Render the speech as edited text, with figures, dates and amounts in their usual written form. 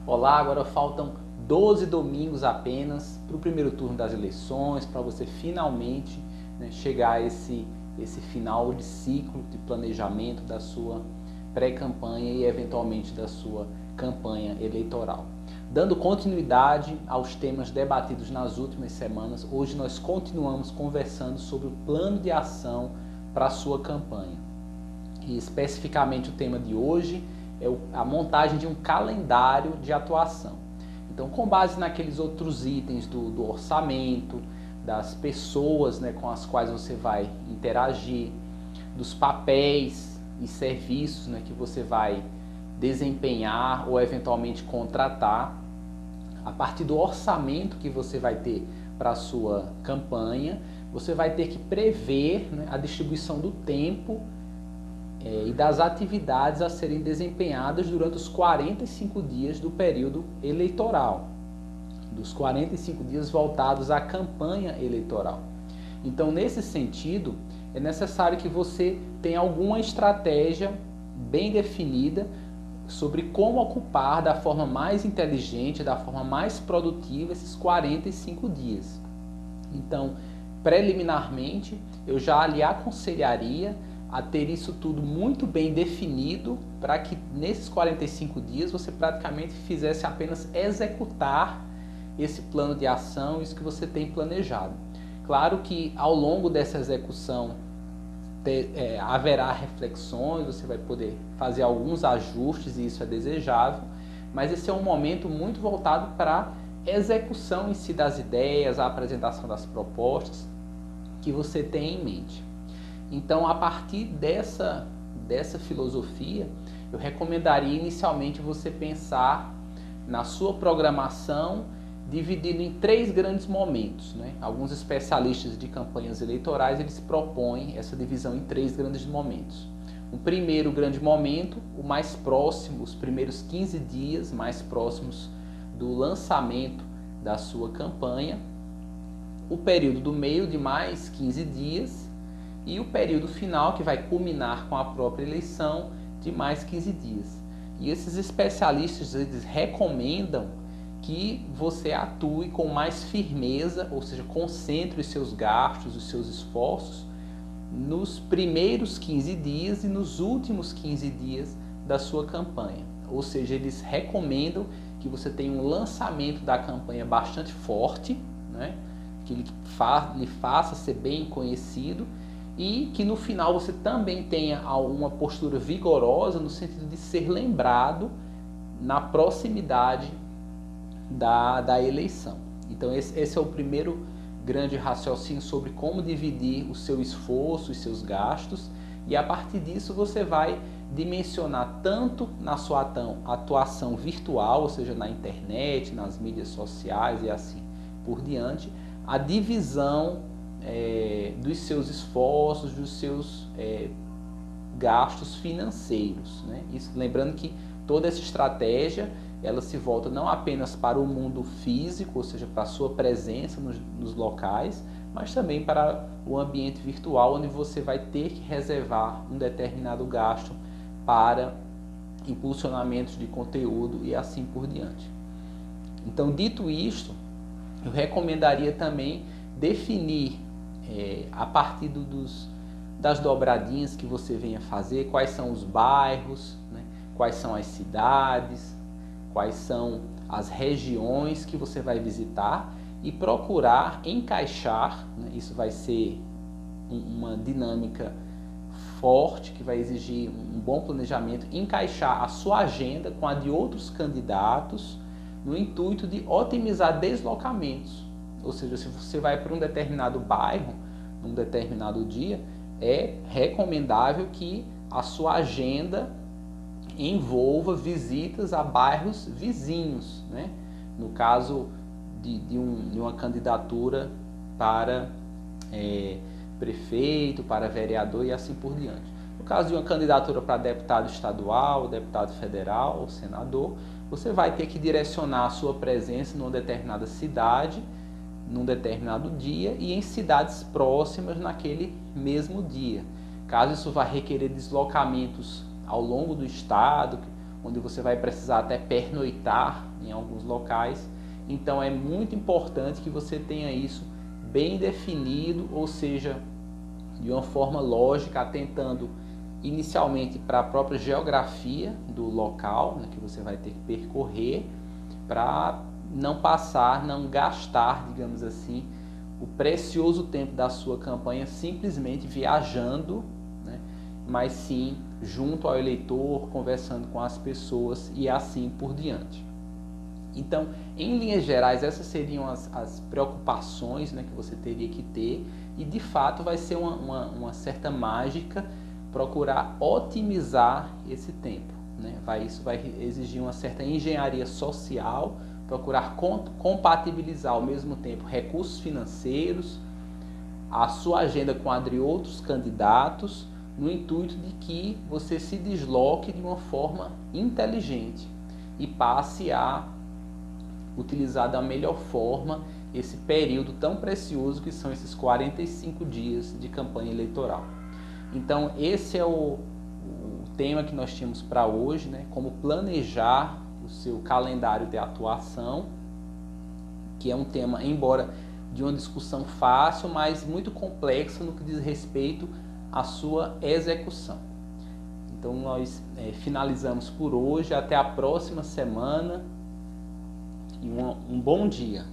Olá, agora faltam 12 domingos apenas para o primeiro turno das eleições, para você finalmente, chegar a esse final de ciclo de planejamento da sua pré-campanha e eventualmente da sua campanha eleitoral. Dando continuidade aos temas debatidos nas últimas semanas, hoje nós continuamos conversando sobre o plano de ação para a sua campanha. E especificamente o tema de hoje é a montagem de um calendário de atuação. Então, com base naqueles outros itens do orçamento, das pessoas, com as quais você vai interagir, dos papéis e serviços, que você vai desempenhar ou eventualmente contratar, a partir do orçamento que você vai ter para a sua campanha, você vai ter que prever, a distribuição do tempo e das atividades a serem desempenhadas durante os 45 dias do período eleitoral, dos 45 dias voltados à campanha eleitoral. Então, nesse sentido, é necessário que você tenha alguma estratégia bem definida sobre como ocupar da forma mais inteligente, da forma mais produtiva esses 45 dias. Então, preliminarmente, eu já lhe aconselharia a ter isso tudo muito bem definido para que nesses 45 dias você praticamente fizesse apenas executar esse plano de ação, isso que você tem planejado. Claro que ao longo dessa execução haverá reflexões, você vai poder fazer alguns ajustes e isso é desejável, mas esse é um momento muito voltado para a execução em si das ideias, a apresentação das propostas que você tem em mente. Então, a partir dessa filosofia, eu recomendaria inicialmente você pensar na sua programação dividido em 3 grandes momentos. Alguns especialistas de campanhas eleitorais eles propõem essa divisão em 3 grandes momentos. O primeiro grande momento, o mais próximo, os primeiros 15 dias mais próximos do lançamento da sua campanha, o período do meio de mais 15 dias e o período final, que vai culminar com a própria eleição, de mais 15 dias. E esses especialistas eles recomendam que você atue com mais firmeza, ou seja, concentre os seus gastos, os seus esforços nos primeiros 15 dias e nos últimos 15 dias da sua campanha. Ou seja, eles recomendam que você tenha um lançamento da campanha bastante forte, que lhe faça ser bem conhecido, e que no final você também tenha uma postura vigorosa no sentido de ser lembrado na proximidade da eleição. Então esse é o primeiro grande raciocínio sobre como dividir o seu esforço e seus gastos, e a partir disso você vai dimensionar tanto na sua atuação virtual, ou seja, na internet, nas mídias sociais e assim por diante, a divisão dos seus esforços, dos seus gastos financeiros. Isso, lembrando que toda essa estratégia ela se volta não apenas para o mundo físico, ou seja, para a sua presença nos locais, mas também para o ambiente virtual, onde você vai ter que reservar um determinado gasto para impulsionamentos de conteúdo e assim por diante. Então, dito isto, eu recomendaria também definir a partir das dobradinhas que você venha fazer, quais são os bairros, quais são as cidades, quais são as regiões que você vai visitar e procurar encaixar, isso vai ser uma dinâmica forte que vai exigir um bom planejamento, encaixar a sua agenda com a de outros candidatos no intuito de otimizar deslocamentos. Ou seja, se você vai para um determinado bairro, num determinado dia, é recomendável que a sua agenda envolva visitas a bairros vizinhos, no caso de uma candidatura para prefeito, para vereador e assim por diante. No caso de uma candidatura para deputado estadual, deputado federal ou senador, você vai ter que direcionar a sua presença numa determinada cidade, num determinado dia e em cidades próximas naquele mesmo dia. Caso isso vá requerer deslocamentos ao longo do estado, onde você vai precisar até pernoitar em alguns locais. Então é muito importante que você tenha isso bem definido, ou seja, de uma forma lógica, atentando inicialmente para a própria geografia do local, né, que você vai ter que percorrer, para não passar, não gastar, digamos assim, o precioso tempo da sua campanha simplesmente viajando, né, mas sim junto ao eleitor, conversando com as pessoas e assim por diante. Então, em linhas gerais, essas seriam as preocupações, né, que você teria que ter, e de fato vai ser uma certa mágica procurar otimizar esse tempo, né? Isso vai exigir uma certa engenharia social, procurar compatibilizar ao mesmo tempo recursos financeiros, a sua agenda com a de outros candidatos, no intuito de que você se desloque de uma forma inteligente e passe a utilizar da melhor forma esse período tão precioso que são esses 45 dias de campanha eleitoral. Então esse é o tema que nós tínhamos para hoje, né? Como planejar o seu calendário de atuação, que é um tema, embora de uma discussão fácil, mas muito complexo no que diz respeito à sua execução. Então nós finalizamos por hoje, até a próxima semana e um bom dia.